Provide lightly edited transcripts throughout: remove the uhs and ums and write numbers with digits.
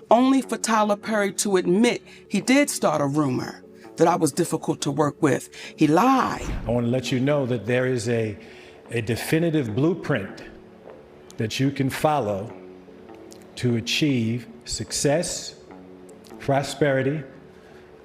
only for Tyler Perry to admit he did start a rumor that I was difficult to work with. He lied. I want to let you know that there is a definitive blueprint that you can follow to achieve success, prosperity,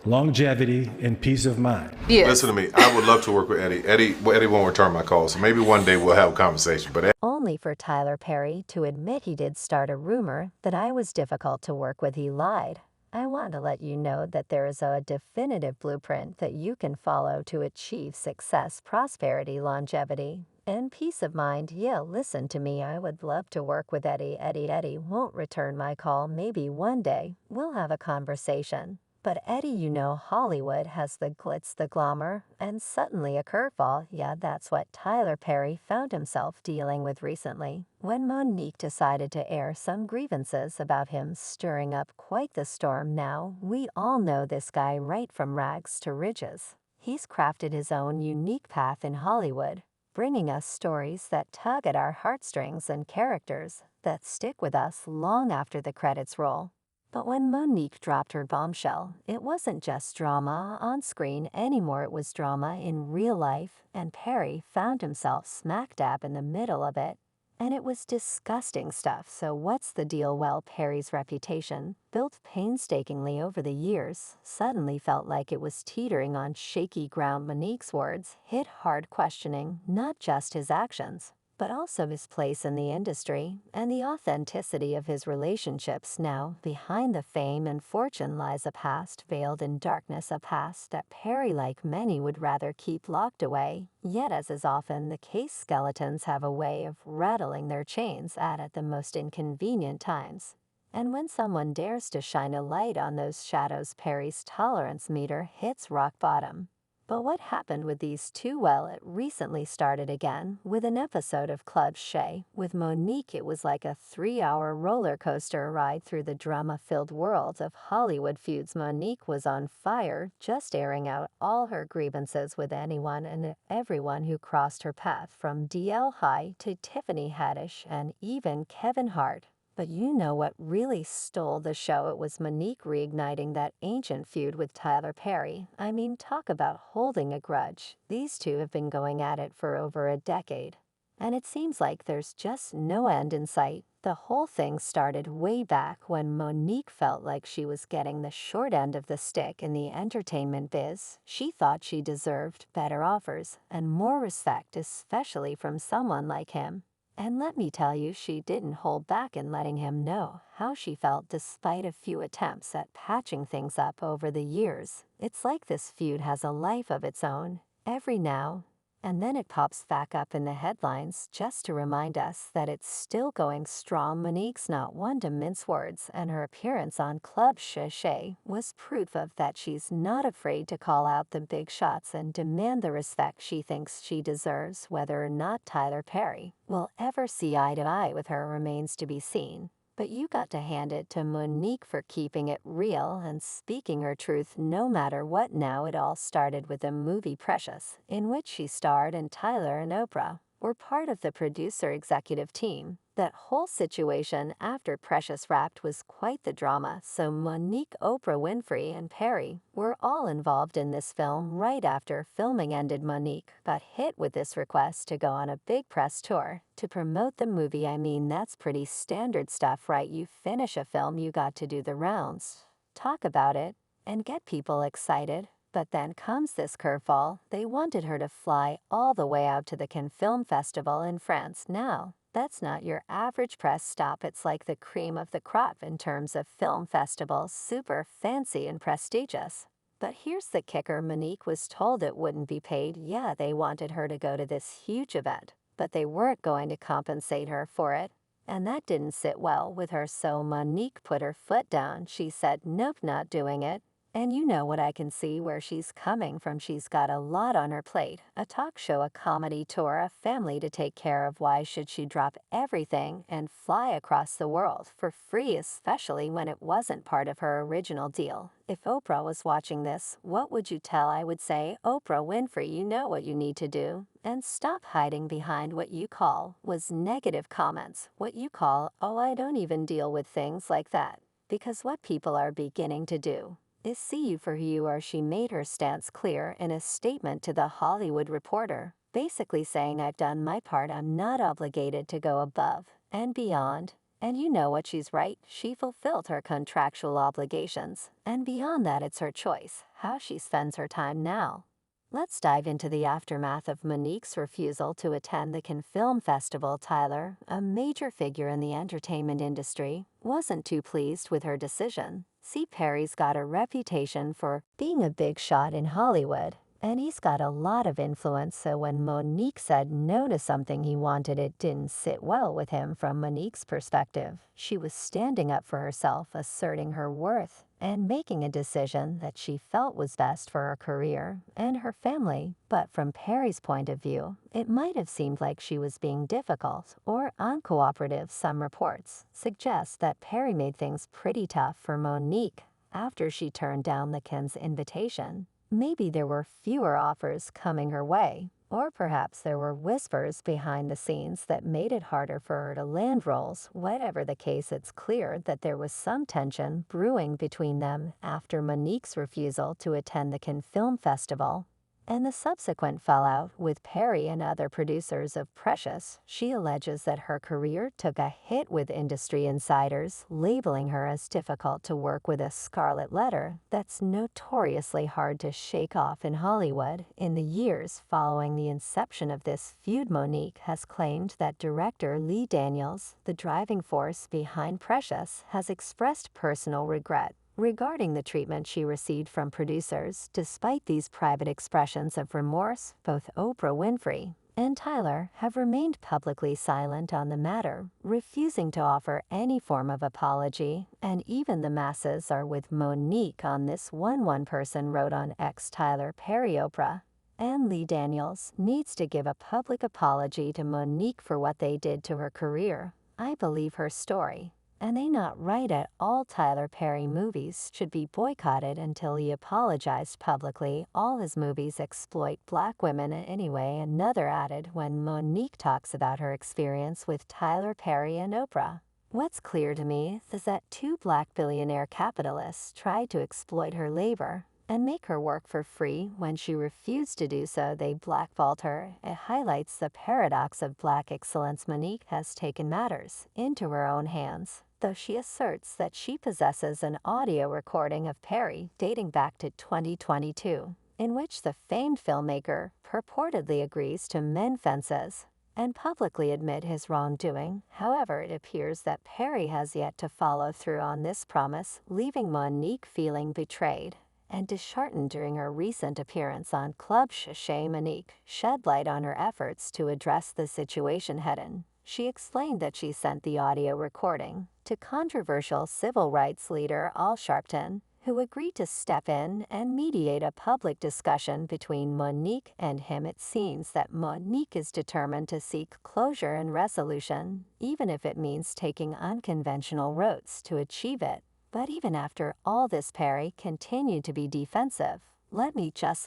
longevity, and peace of mind. Yes. Listen to me. I would love to work with Eddie. Eddie won't return my call, so maybe one day we'll have a conversation. But Only for Tyler Perry to admit he did start a rumor that I was difficult to work with. He lied. I want to let you know that there is a definitive blueprint that you can follow to achieve success, prosperity, longevity, and peace of mind. Yeah, listen to me. I would love to work with Eddie. Eddie won't return my call. Maybe one day we'll have a conversation. But Eddie, you know, Hollywood has the glitz, the glamour, and suddenly a curveball. Yeah, that's what Tyler Perry found himself dealing with recently, when Monique decided to air some grievances about him stirring up quite the storm. Now, we all know this guy right from rags to riches. He's crafted his own unique path in Hollywood, bringing us stories that tug at our heartstrings and characters that stick with us long after the credits roll. But when Monique dropped her bombshell, it wasn't just drama on screen anymore. It was drama in real life, and Perry found himself smack dab in the middle of it. And it was disgusting stuff. So what's the deal? Well, Perry's reputation, built painstakingly over the years, suddenly felt like it was teetering on shaky ground. Monique's words hit hard, questioning not just his actions, but also his place in the industry and the authenticity of his relationships. Now, behind the fame and fortune lies a past veiled in darkness, a past that Perry, like many, would rather keep locked away. Yet, as is often the case, skeletons have a way of rattling their chains at the most inconvenient times. And when someone dares to shine a light on those shadows, Perry's tolerance meter hits rock bottom. But what happened with these two? Well, it recently started again with an episode of Club Shay. With Monique, it was like a 3-hour roller coaster ride through the drama-filled world of Hollywood feuds. Monique was on fire, just airing out all her grievances with anyone and everyone who crossed her path, from DL High to Tiffany Haddish and even Kevin Hart. But you know what really stole the show? It was Monique reigniting that ancient feud with Tyler Perry. I mean, talk about holding a grudge. These two have been going at it for over a decade, and it seems like there's just no end in sight. The whole thing started way back when Monique felt like she was getting the short end of the stick in the entertainment biz. She thought she deserved better offers and more respect, especially from someone like him. And let me tell you, she didn't hold back in letting him know how she felt despite a few attempts at patching things up over the years. It's like this feud has a life of its own. Every now and then it pops back up in the headlines just to remind us that it's still going strong. Monique's not one to mince words, and her appearance on Club Shay was proof of that. She's not afraid to call out the big shots and demand the respect she thinks she deserves. Whether or not Tyler Perry will ever see eye to eye with her remains to be seen. But you got to hand it to Monique for keeping it real and speaking her truth no matter what. Now, it all started with the movie Precious, in which she starred, and Tyler and Oprah were part of the producer executive team. That whole situation after Precious wrapped was quite the drama. So Monique, Oprah Winfrey, and Perry were all involved in this film. Right after filming ended, Monique got hit with this request to go on a big press tour to promote the movie. I mean, that's pretty standard stuff, right? You finish a film, you got to do the rounds, talk about it, and get people excited. But then comes this curveball. They wanted her to fly all the way out to the Cannes Film Festival in France. Now, that's not your average press stop. It's like the cream of the crop in terms of film festivals, super fancy and prestigious. But here's the kicker. Monique was told it wouldn't be paid. Yeah, they wanted her to go to this huge event, but they weren't going to compensate her for it. And that didn't sit well with her, so Monique put her foot down. She said, nope, not doing it. And you know what, I can see where she's coming from. She's got a lot on her plate. A talk show, a comedy tour, a family to take care of. Why should she drop everything and fly across the world for free, especially when it wasn't part of her original deal? If Oprah was watching this, what would you tell? I would say, Oprah Winfrey, you know what you need to do. And stop hiding behind what you call was negative comments. What you call, oh, I don't even deal with things like that. Because what people are beginning to do is see you for who you are. She made her stance clear in a statement to The Hollywood Reporter, basically saying, "I've done my part, I'm not obligated to go above and beyond." And you know what, she's right. She fulfilled her contractual obligations, and beyond that, it's her choice how she spends her time now. Let's dive into the aftermath of Monique's refusal to attend the Cannes Film Festival. Tyler, a major figure in the entertainment industry, wasn't too pleased with her decision. See, Perry's got a reputation for being a big shot in Hollywood, and he's got a lot of influence, so when Monique said no to something he wanted, it didn't sit well with him from Monique's perspective. She was standing up for herself, asserting her worth, and making a decision that she felt was best for her career and her family. But from Perry's point of view, it might have seemed like she was being difficult or uncooperative. Some reports suggest that Perry made things pretty tough for Monique after she turned down the Cannes invitation. Maybe there were fewer offers coming her way, or perhaps there were whispers behind the scenes that made it harder for her to land roles. Whatever the case, it's clear that there was some tension brewing between them after Monique's refusal to attend the Cannes Film Festival and the subsequent fallout with Perry and other producers of Precious. She alleges that her career took a hit, with industry insiders labeling her as difficult to work with, a scarlet letter that's notoriously hard to shake off in Hollywood. In the years following the inception of this feud, Monique has claimed that director Lee Daniels, the driving force behind Precious, has expressed personal regret regarding the treatment she received from producers. Despite these private expressions of remorse, both Oprah Winfrey and Tyler have remained publicly silent on the matter, refusing to offer any form of apology, and even the masses are with Monique on this one. One person wrote on X, "Tyler Perry, Oprah, and Lee Daniels needs to give a public apology to Monique for what they did to her career. I believe her story, and they not right at all. Tyler Perry movies should be boycotted until he apologized publicly. All his movies exploit black women anyway." Another added when Monique talks about her experience with Tyler Perry and Oprah. "What's clear to me is that two black billionaire capitalists tried to exploit her labor and make her work for free. When she refused to do so, they blackballed her." It highlights the paradox of black excellence. Monique has taken matters into her own hands, though she asserts that she possesses an audio recording of Perry dating back to 2022, in which the famed filmmaker purportedly agrees to mend fences and publicly admit his wrongdoing. However, it appears that Perry has yet to follow through on this promise, leaving Monique feeling betrayed and disheartened. During her recent appearance on Club Shay, Monique shed light on her efforts to address the situation head-on. She explained that she sent the audio recording to controversial civil rights leader Al Sharpton, who agreed to step in and mediate a public discussion between Monique and him. It seems that Monique is determined to seek closure and resolution, even if it means taking unconventional routes to achieve it. But even after all this, Perry continued to be defensive. Let me just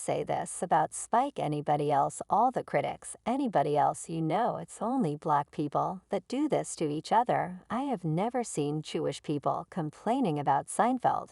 say this about Spike. Anybody else, all the critics, anybody else, it's only black people that do this to each other. I have never seen Jewish people complaining about Seinfeld.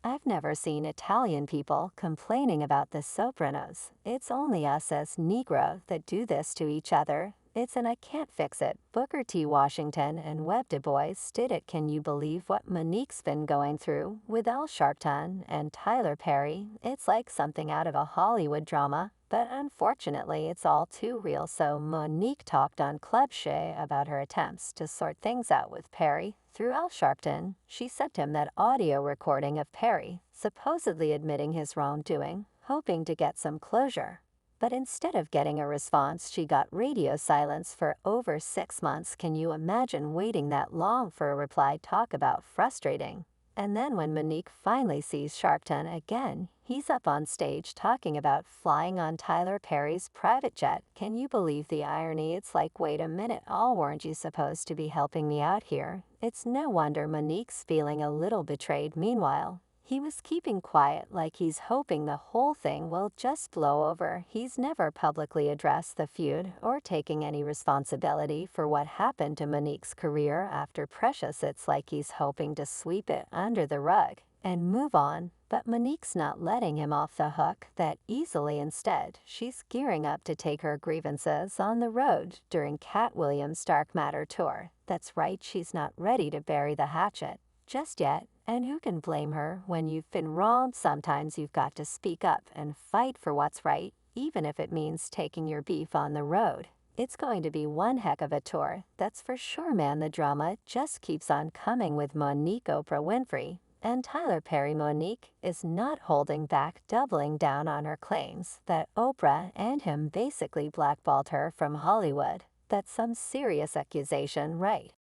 I've never seen Italian people complaining about The Sopranos. It's only us as Negro that do this to each other. And I can't fix it. Booker T. Washington and Webb Du Bois did it. Can you believe what Monique's been going through with Al Sharpton and Tyler Perry? It's like something out of a Hollywood drama, but unfortunately it's all too real." So Monique talked on Club Shay about her attempts to sort things out with Perry through Al Sharpton. She sent him that audio recording of Perry supposedly admitting his wrongdoing, hoping to get some closure. But instead of getting a response, she got radio silence for over 6 months. Can you imagine waiting that long for a reply? Talk about frustrating. And then when Monique finally sees Sharpton again, he's up on stage talking about flying on Tyler Perry's private jet. Can you believe the irony? It's like, wait a minute, weren't you supposed to be helping me out here? It's no wonder Monique's feeling a little betrayed. Meanwhile, He was keeping quiet like he's hoping the whole thing will just blow over. He's never publicly addressed the feud or taking any responsibility for what happened to Monique's career after Precious. It's like he's hoping to sweep it under the rug and move on, but Monique's not letting him off the hook that easily. Instead, she's gearing up to take her grievances on the road during Cat Williams' Dark Matter tour. That's right, she's not ready to bury the hatchet just yet, and who can blame her when you've been wronged? Sometimes you've got to speak up and fight for what's right, even if it means taking your beef on the road. It's going to be one heck of a tour, that's for sure, man. The drama just keeps on coming with Monique, Oprah Winfrey, and Tyler Perry. Monique is not holding back, doubling down on her claims that Oprah and him basically blackballed her from Hollywood. That's some serious accusation, right?